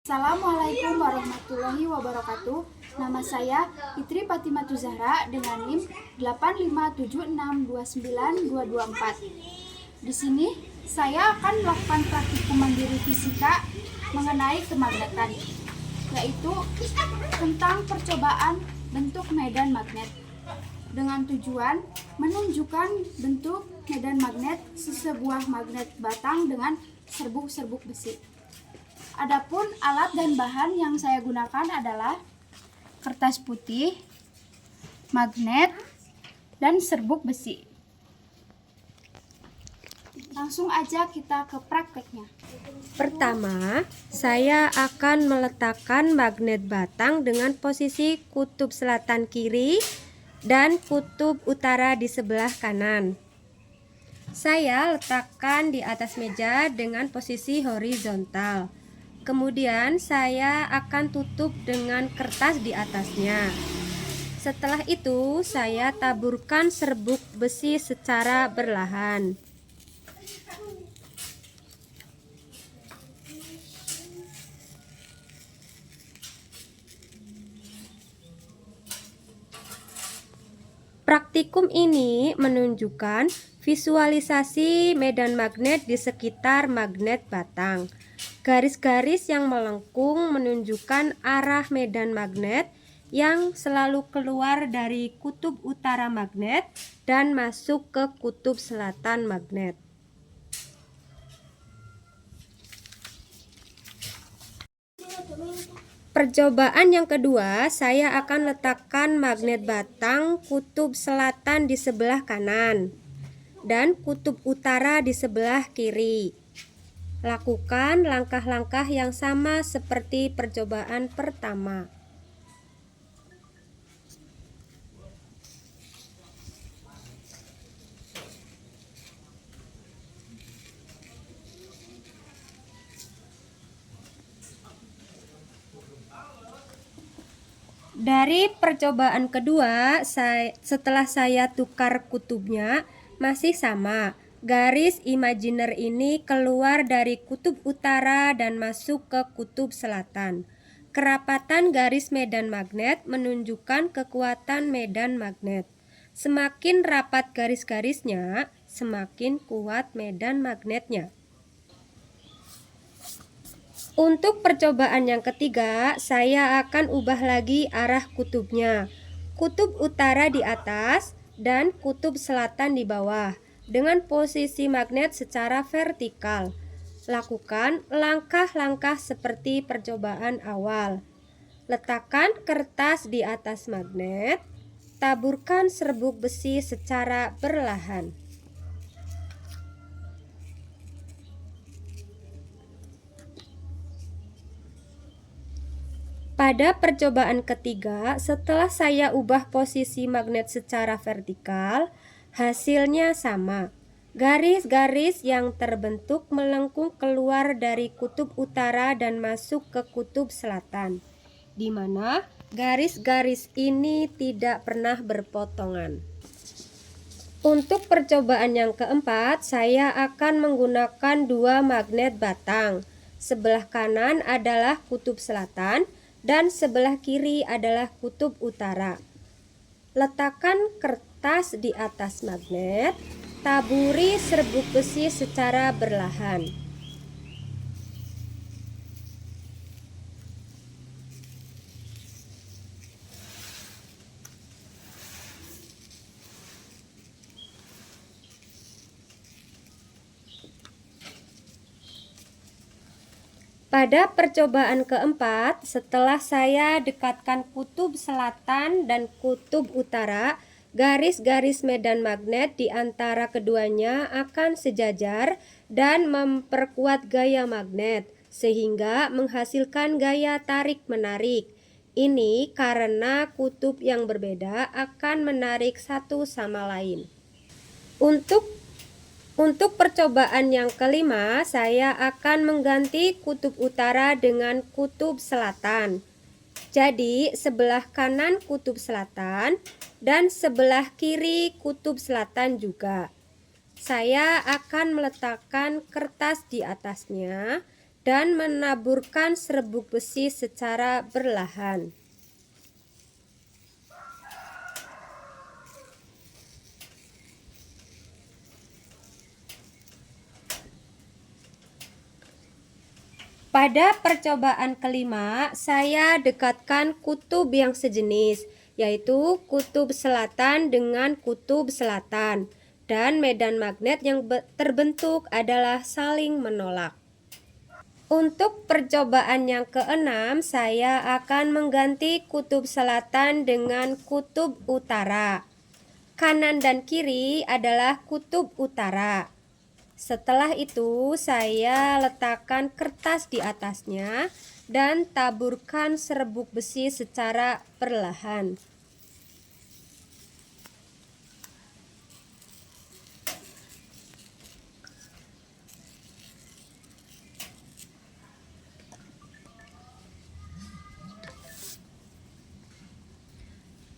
Assalamualaikum warahmatullahi wabarakatuh. Nama saya Fitri Fatimatu Zahra dengan NIM 857629224. Di sini saya akan melakukan praktikum mandiri fisika mengenai kemagnetan, yaitu tentang percobaan bentuk medan magnet dengan tujuan menunjukkan bentuk medan magnet sebuah magnet batang dengan serbuk-serbuk besi. Adapun alat dan bahan yang saya gunakan adalah kertas putih, magnet, dan serbuk besi. Langsung aja kita ke prakteknya. Pertama, saya akan meletakkan magnet batang dengan posisi kutub selatan kiri dan kutub utara di sebelah kanan. Saya letakkan di atas meja dengan posisi horizontal. Kemudian saya akan tutup dengan kertas di atasnya. Setelah itu saya taburkan serbuk besi secara berlahan. Praktikum ini menunjukkan visualisasi medan magnet di sekitar magnet batang. Garis-garis yang melengkung menunjukkan arah medan magnet yang selalu keluar dari kutub utara magnet dan masuk ke kutub selatan magnet. Percobaan yang kedua, saya akan letakkan magnet batang kutub selatan di sebelah kanan dan kutub utara di sebelah kiri. Lakukan langkah-langkah yang sama seperti percobaan pertama. Dari percobaan kedua, setelah saya tukar kutubnya, masih sama. Garis imajiner ini keluar dari kutub utara dan masuk ke kutub selatan. Kerapatan garis medan magnet menunjukkan kekuatan medan magnet. Semakin rapat garis-garisnya, semakin kuat medan magnetnya. Untuk percobaan yang ketiga, saya akan ubah lagi arah kutubnya. Kutub utara di atas dan kutub selatan di bawah dengan posisi magnet secara vertikal. Lakukan langkah-langkah seperti percobaan awal. Letakkan kertas di atas magnet. Taburkan serbuk besi secara berlahan. Pada percobaan ketiga, setelah saya ubah posisi magnet secara vertikal, hasilnya sama. Garis-garis yang terbentuk melengkung keluar dari kutub utara dan masuk ke kutub selatan, di mana garis-garis ini tidak pernah berpotongan. Untuk percobaan yang keempat, saya akan menggunakan dua magnet batang. Sebelah kanan adalah kutub selatan dan sebelah kiri adalah kutub utara. Letakkan kertas di atas magnet, taburi serbuk besi secara berlahan. Pada percobaan keempat, setelah saya dekatkan kutub selatan dan kutub utara, garis-garis medan magnet di antara keduanya akan sejajar dan memperkuat gaya magnet, sehingga menghasilkan gaya tarik-menarik. Ini karena kutub yang berbeda akan menarik satu sama lain. Untuk percobaan yang kelima, saya akan mengganti kutub utara dengan kutub selatan. Jadi, sebelah kanan kutub selatan dan sebelah kiri kutub selatan juga. Saya akan meletakkan kertas di atasnya dan menaburkan serbuk besi secara perlahan. Pada percobaan kelima, saya dekatkan kutub yang sejenis, yaitu kutub selatan dengan kutub selatan, dan medan magnet yang terbentuk adalah saling menolak. Untuk percobaan yang keenam, saya akan mengganti kutub selatan dengan kutub utara. Kanan dan kiri adalah kutub utara. Setelah itu, saya letakkan kertas di atasnya dan taburkan serbuk besi secara perlahan.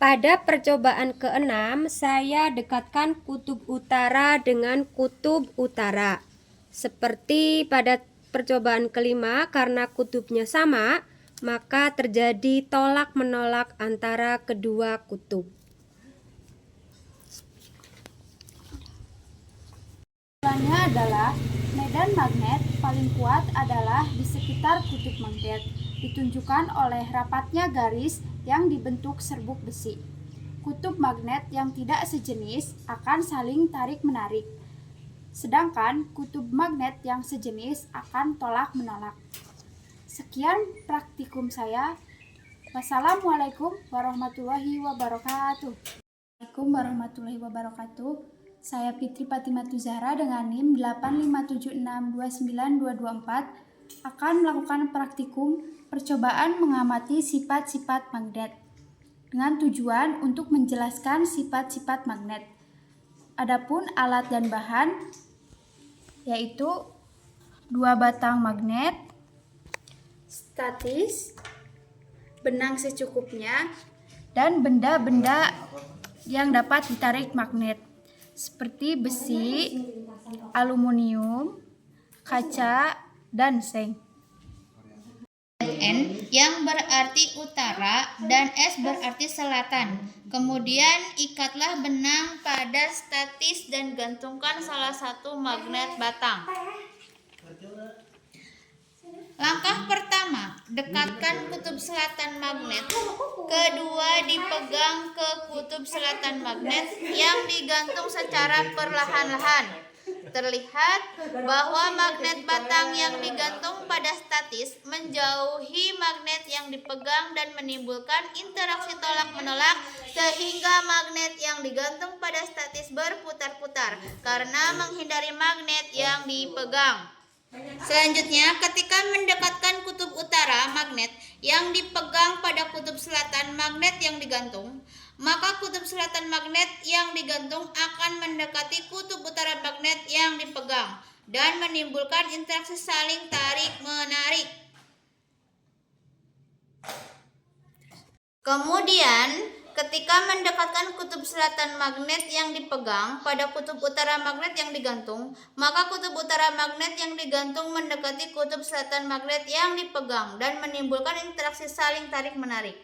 Pada percobaan keenam, saya dekatkan kutub utara dengan kutub utara. Seperti pada percobaan kelima, karena kutubnya sama, maka terjadi tolak-menolak antara kedua kutub. Kesimpulannya adalah medan magnet paling kuat adalah di sekitar kutub magnet, ditunjukkan oleh rapatnya garis yang dibentuk serbuk besi. Kutub magnet yang tidak sejenis akan saling tarik-menarik, sedangkan kutub magnet yang sejenis akan tolak-menolak. Sekian praktikum saya. Wassalamualaikum warahmatullahi wabarakatuh. Waalaikumsalam warahmatullahi wabarakatuh. Saya Fitri Fatimatu Zahra dengan NIM 857629224 akan melakukan praktikum percobaan mengamati sifat-sifat magnet dengan tujuan untuk menjelaskan sifat-sifat magnet. Adapun alat dan bahan yaitu 2 batang magnet, statis, benang secukupnya, dan benda-benda yang dapat ditarik magnet seperti besi, aluminium, kaca, dan seng. N yang berarti utara dan S berarti selatan. Kemudian ikatlah benang pada statis dan gantungkan salah satu magnet batang. Langkah pertama, dekatkan kutub selatan magnet. Kedua, dipegang ke kutub selatan magnet yang digantung secara perlahan-lahan. Terlihat bahwa magnet batang yang digantung pada statis menjauhi magnet yang dipegang dan menimbulkan interaksi tolak-menolak sehingga magnet yang digantung pada statis berputar-putar karena menghindari magnet yang dipegang. Selanjutnya, ketika mendekatkan kutub utara magnet yang dipegang pada kutub selatan magnet yang digantung, maka kutub selatan magnet yang digantung akan mendekati kutub utara magnet yang dipegang dan menimbulkan interaksi saling tarik-menarik. Kemudian, ketika mendekatkan kutub selatan magnet yang dipegang pada kutub utara magnet yang digantung, maka kutub utara magnet yang digantung mendekati kutub selatan magnet yang dipegang dan menimbulkan interaksi saling tarik-menarik.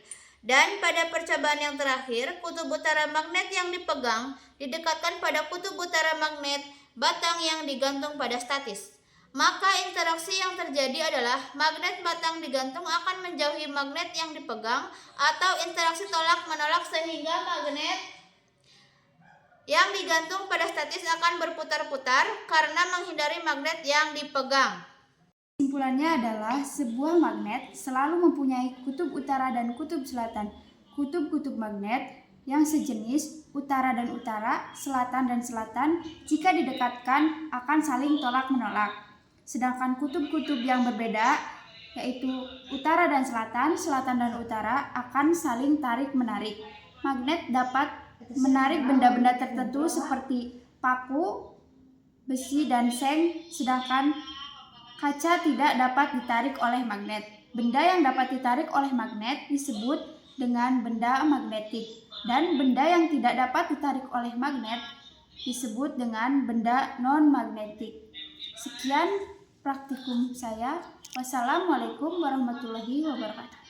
Dan pada percobaan yang terakhir, kutub utara magnet yang dipegang didekatkan pada kutub utara magnet batang yang digantung pada statis. Maka interaksi yang terjadi adalah magnet batang digantung akan menjauhi magnet yang dipegang atau interaksi tolak-menolak sehingga magnet yang digantung pada statis akan berputar-putar karena menghindari magnet yang dipegang. Kesimpulannya adalah sebuah magnet selalu mempunyai kutub utara dan kutub selatan. Kutub-kutub magnet yang sejenis, utara dan utara, selatan dan selatan, jika didekatkan akan saling tolak-menolak. Sedangkan kutub-kutub yang berbeda, yaitu utara dan selatan, selatan dan utara, akan saling tarik-menarik. Magnet dapat menarik benda-benda tertentu seperti paku, besi, dan seng, sedangkan kaca tidak dapat ditarik oleh magnet. Benda yang dapat ditarik oleh magnet disebut dengan benda magnetik, dan benda yang tidak dapat ditarik oleh magnet disebut dengan benda non-magnetik. Sekian praktikum saya. Wassalamualaikum warahmatullahi wabarakatuh.